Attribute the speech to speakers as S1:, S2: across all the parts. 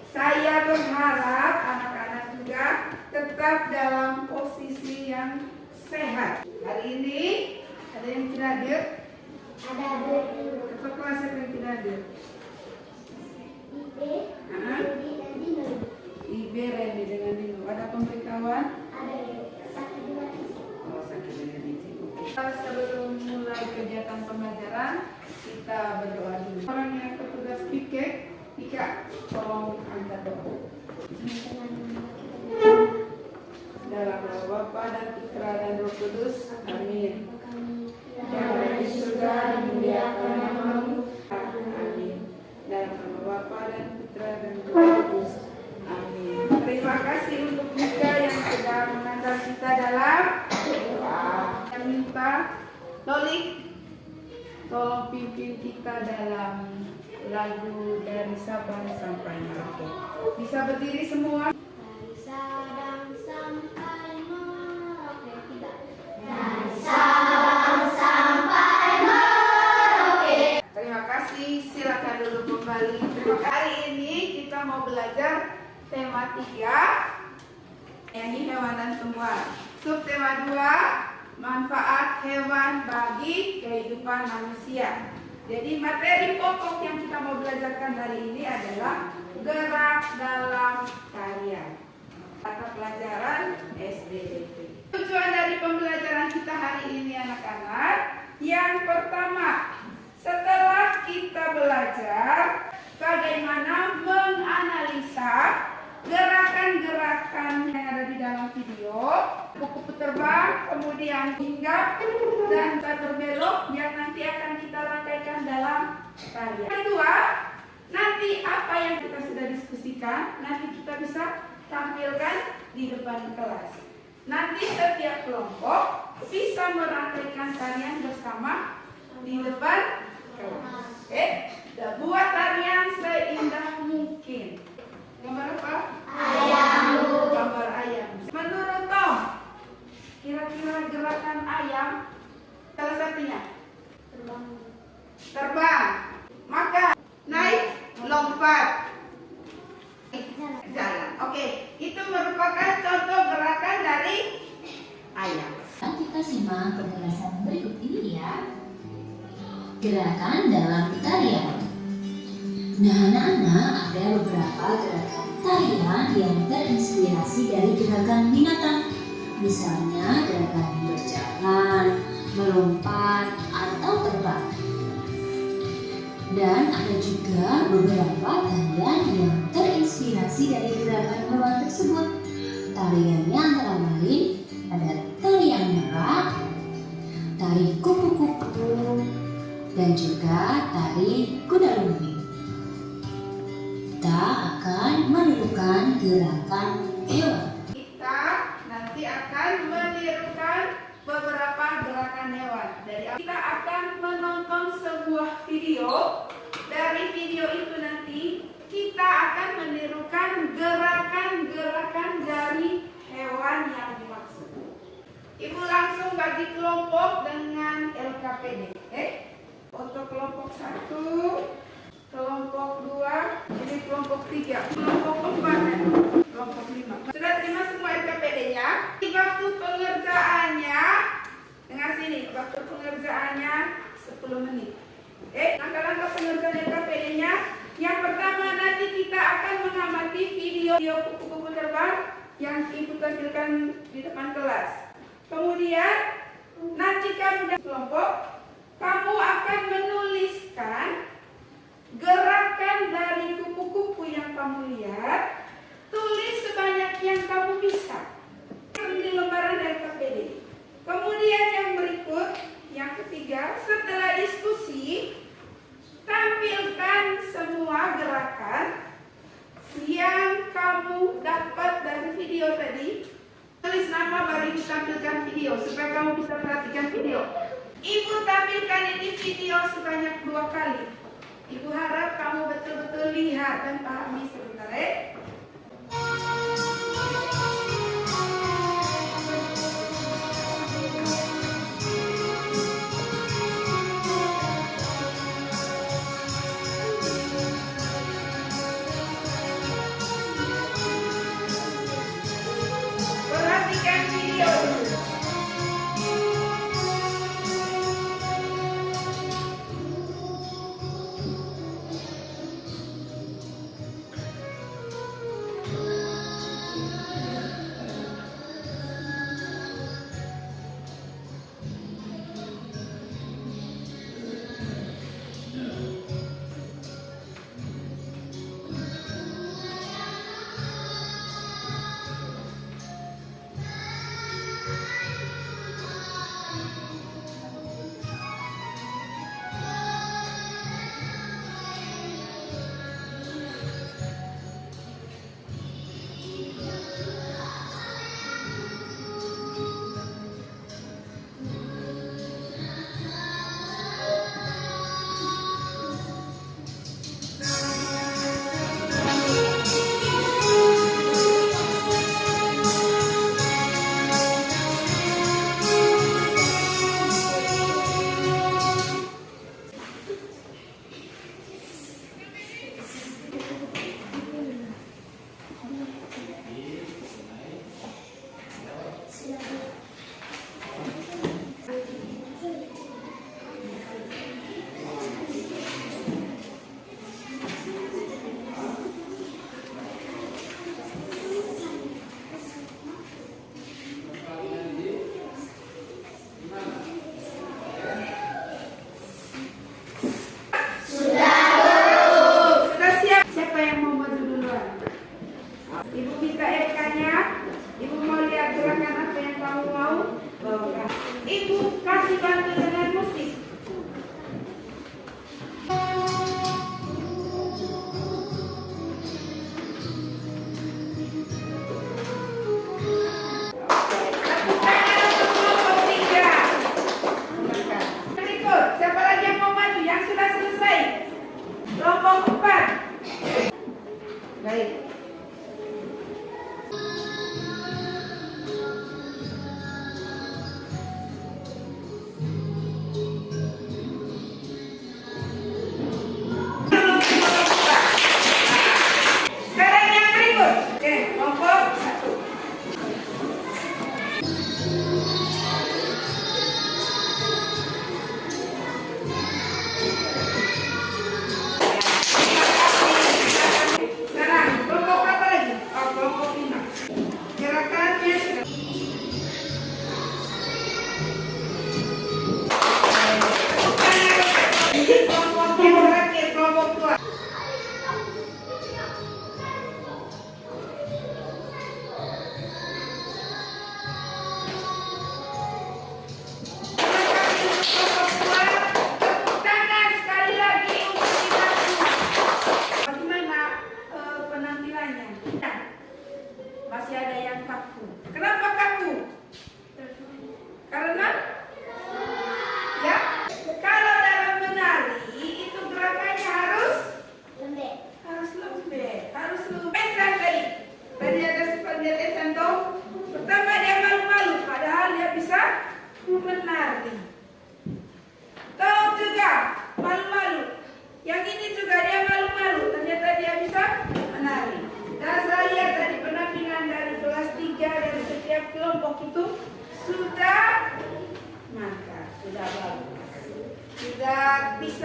S1: Saya berharap anak-anak juga tetap dalam posisi yang sehat. Hari ini ada yang tidak hadir?
S2: Ada.
S1: Ketua kelas siapa yang tidak hadir? Ibe, Reni dengan Dino. Ada pemberitahuan?
S2: Sakit juga.
S1: Oh, sakit dengan izin. Sebelum mulai kegiatan pembelajaran, kita berdoa dulu. Orang yang bertugas piket, Ika, tolong angkat doa. Dalam nama Bapa dan Putra dan Roh Kudus. Amin. Yang ada di surga, dimuliakan namamu. Amin. Dalam nama Bapa dan Putra dan Roh Kudus. Amin. Terima kasih untuk Ika yang sudah mengantar kita dalam doa. Saya minta Lolik, tolong pimpin kita dalam lagu dari Sabang sampai Merauke. Bisa berdiri semua?
S2: Dari Sabang sampai Merauke. Tidak. Dari Sabang sampai Merauke.
S1: Terima kasih, silakan dulu kembali. Terima kasih. Hari ini kita mau belajar tema 3, yakni hewan dan tumbuhan. Subtema 2, manfaat hewan bagi kehidupan manusia. Jadi materi pokok yang kita mau belajarkan hari ini adalah gerak dalam karya. Mata pelajaran SDDP. Tujuan dari pembelajaran kita hari ini anak-anak, yang pertama, setelah kita belajar bagaimana menganalisa gerakan-gerakan yang ada di dalam video, kupu-kupu terbang, kemudian hinggap dan berbelok yang nanti akan kita rangkaikan dalam karya. Kedua, nanti apa yang kita sudah diskusikan, nanti kita bisa tampilkan di depan kelas. Nanti setiap kelompok bisa merangkaikan tarian bersama di depan kelas. Buat tarian seindah mungkin. Gambar apa?
S2: Ayam.
S1: Gambar ayam. Menurut Tom, kira-kira gerakan ayam salah satunya terbang, makan, naik, lompat, jalan. Oke, itu merupakan contoh gerakan dari ayam.
S3: Kita simak penjelasan berikut ini ya. Gerakan dalam tarian. Nah anak-anak, ada beberapa gerakan tarian yang terinspirasi dari gerakan binatang. Misalnya gerakan berjalan, melompat, atau terbang. Dan ada juga beberapa tarian yang terinspirasi dari gerakan hewan tersebut. Tariannya antara lain ada tarian merak, tari kupu-kupu, dan juga tari kuda lumping. Kita akan menirukan gerakan hewan.
S1: Kita nanti akan menirukan beberapa gerakan hewan. Kita akan menonton sebuah video. Dari video itu nanti kita akan menirukan gerakan-gerakan dari hewan yang dimaksud. Ibu langsung bagi kelompok dengan LKPD. Untuk kelompok 1, kelompok 2, ini kelompok 3, kelompok 4, dan kelompok 5. Sudah terima semua LKPD-nya? Di waktu pengerjaannya, dengar sini, waktu pengerjaannya 10 menit. Langkah-langkah pengerjaan LKPD-nya. Yang pertama, nanti kita akan mengamati video kupu-kupu terbang yang ibu tampilkan di depan kelas. Kemudian, nanti kamu dan kelompok, kamu akan menuliskan gerakan dari kupu-kupu yang kamu lihat. Tulis sebanyak yang kamu bisa di lembaran LKPD. Kemudian yang berikut, yang ketiga, setelah diskusi, tampilkan semua gerakan yang kamu dapat dari video tadi. Tulis nama baru ditampilkan video supaya kamu bisa perhatikan video. Ibu tampilkan ini video sebanyak 2 kali. Ibu harap kamu betul-betul lihat dan pahami sebentar ya.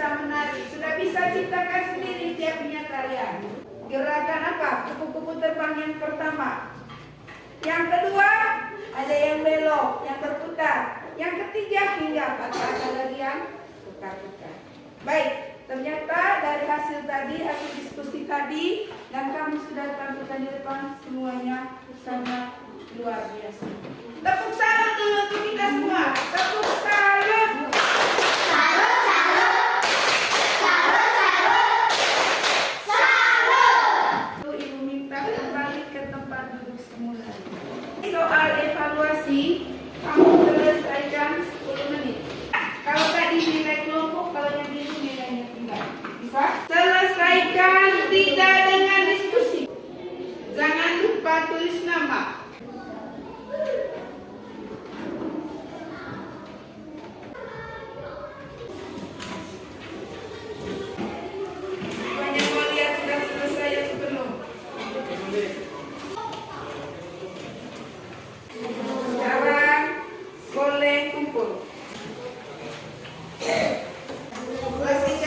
S1: bisa menari, sudah bisa ciptakan sendiri dia punya tarian. Gerakan apa? Kupu-kupu terbang yang pertama. Yang kedua, ada yang belok, yang berputar. Yang ketiga, hingga ada lagi yang putar-putar. Baik, ternyata dari hasil tadi, hasil diskusi tadi, dan kamu sudah tampilkan di depan semuanya sangat luar biasa. Tepuk salut dulu untuk kita semua. Tepuk salut.
S2: Salut, salut. Salut, salut. Salut.
S1: Ibu minta kembali ke tempat duduk semula. Soal evaluasi, kamu selesaikan 10 menit. Kalau tadi nilai kelompok, kalau yang biru nilainya tidak. Bisa? Selesaikan tidak dengan diskusi. Jangan lupa tulis nama. Banyak mau lihat sudah selesai atau belum? Sekarang boleh kumpul. Kelas 3?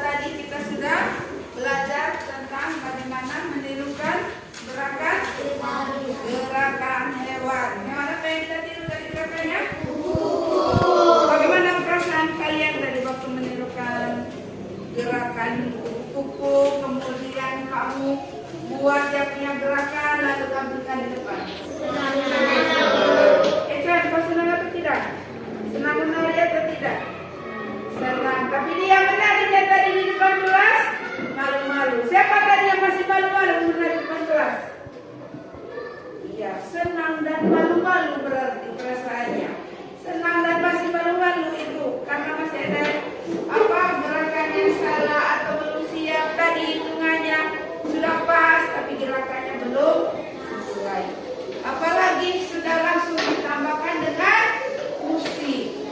S1: Tadi kita sudah belajar tentang bagaimana menirukan gerakan hewan. Yang mana pengen kita tiru dari gerakannya? Bagaimana perasaan kalian tadi waktu menirukan gerakan kupu-kupu, kemudian kamu buat yang punya gerakan lalu tampilkan di depan? Ecan, kau senang atau tidak? Senang menari atau tidak? Senang. Tapi dia menarinya tadi di depan kelas malu-malu. Siapa tadi yang masih malu-malu menari di depan kelas? Iya, senang dan malu-malu berarti perasaannya. Senang dan masih malu-malu itu karena masih ada gerakan yang salah atau belum siap. Tadi hitungannya sudah pas tapi gerakannya belum sesuai. Apalagi sudah langsung ditambahkan dengan musik.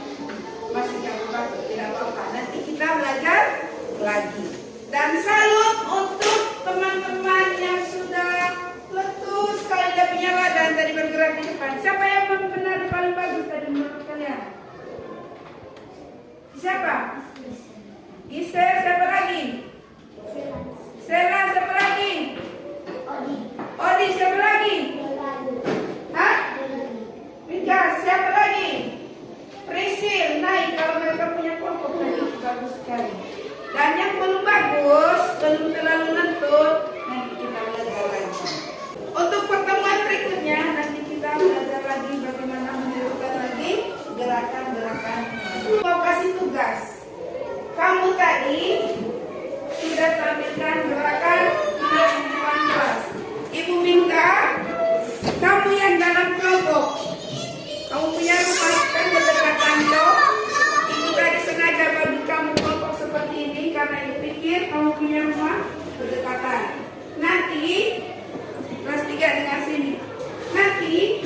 S1: Masih bagus, tidak apa-apa. Nanti kita belajar lagi. Dan salut untuk teman-teman yang sudah letus sekali dia punya badan tadi bergerak di depan. Siapa yang benar paling bagus tadi menurut kalian? Siapa? Gisel, siapa lagi? Sela, siapa lagi? Odi, siapa lagi? Hah? Mika, siapa lagi? Prisil, naik kalau mereka punya kelompok tadi bagus sekali. Dan yang belum bagus, belum terlalu lentut, nanti kita belajar lagi. Untuk pertemuan berikutnya, nanti kita belajar lagi bagaimana menirukan lagi gerakan-gerakan. Mau kasih tugas. Kamu tadi sudah tampilkan gerakan di depan kelas. Ibu minta kamu yang dalam kelompok. Kamu punya rumah kan berdekatan toh. Ibu tadi sengaja bagi kamu kelompok seperti ini karena ibu pikir kamu punya rumah berdekatan. Nanti kelas 3 dengar sini. Nanti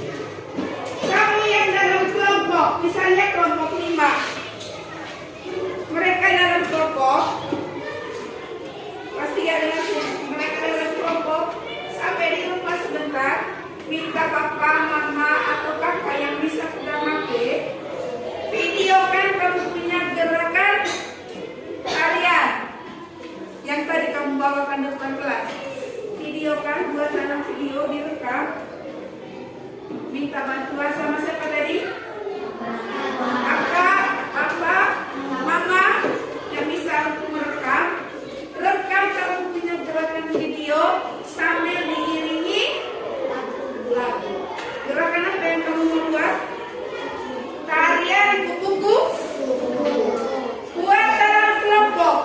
S1: kamu yang dalam kelompok, misalnya kelompok 5. Mereka dalam kelompok. Kelas 3 dengar sini. Mereka dalam kelompok sampai di rumah sebentar. Minta papa, mama, atau kakak yang bisa sudah pakai videokan kamu punya gerakan tarian yang tadi kamu bawakan depan kelas. Videokan, buat dalam video direkam. Minta bantuan sama siapa tadi? Kakak, papa, mama yang bisa untuk merekam. Rekam kamu punya gerakan video sambil diiringi lagu. Gerakan apa yang kamu mau buat? Tarian kupu-kupu. Buat dalam kelompok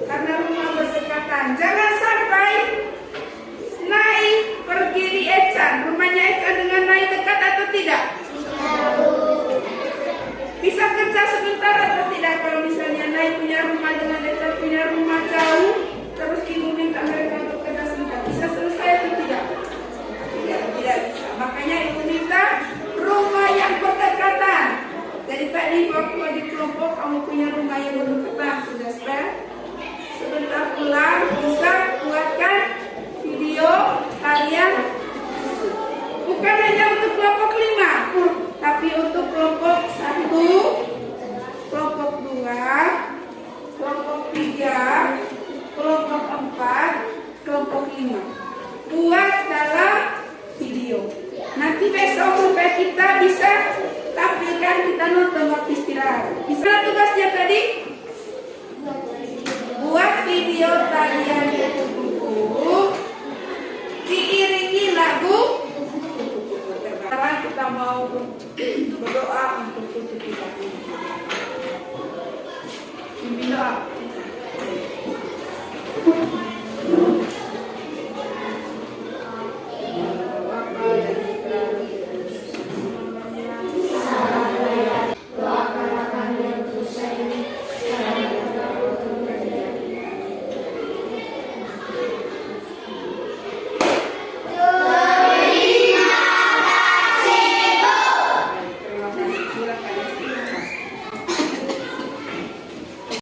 S1: karena rumah berdekatan. Jangan sampai naik pergi di Ecan. Rumahnya Ecan dengan naik dekat atau tidak? Bisa kerja sebentar atau tidak? Kalau misalnya naik punya rumah dengan Ecan punya rumah jauh, terus ibu minta mereka untuk kerja sebentar, bisa selesai atau tidak? Tidak bisa. Makanya ibu minta rumah yang berdekatan. Jadi tadi waktu di kelompok kamu punya rumah yang berdekatan sudah spare. Sebentar pulang bisa buatkan video tarian. Bukan hanya untuk kelompok 5, tapi untuk kelompok 1, 2, kelompok 2, kelompok 3, kelompok 4, kelompok 5. Buat dalam video. Nanti besok sampai kita bisa tampilkan, kita nonton waktu istirahat. Bisa tugasnya tadi? Buat video tarian kupu-kupu, diiringi lagu. Sekarang kita mau berdoa untuk kupu kita. Doa.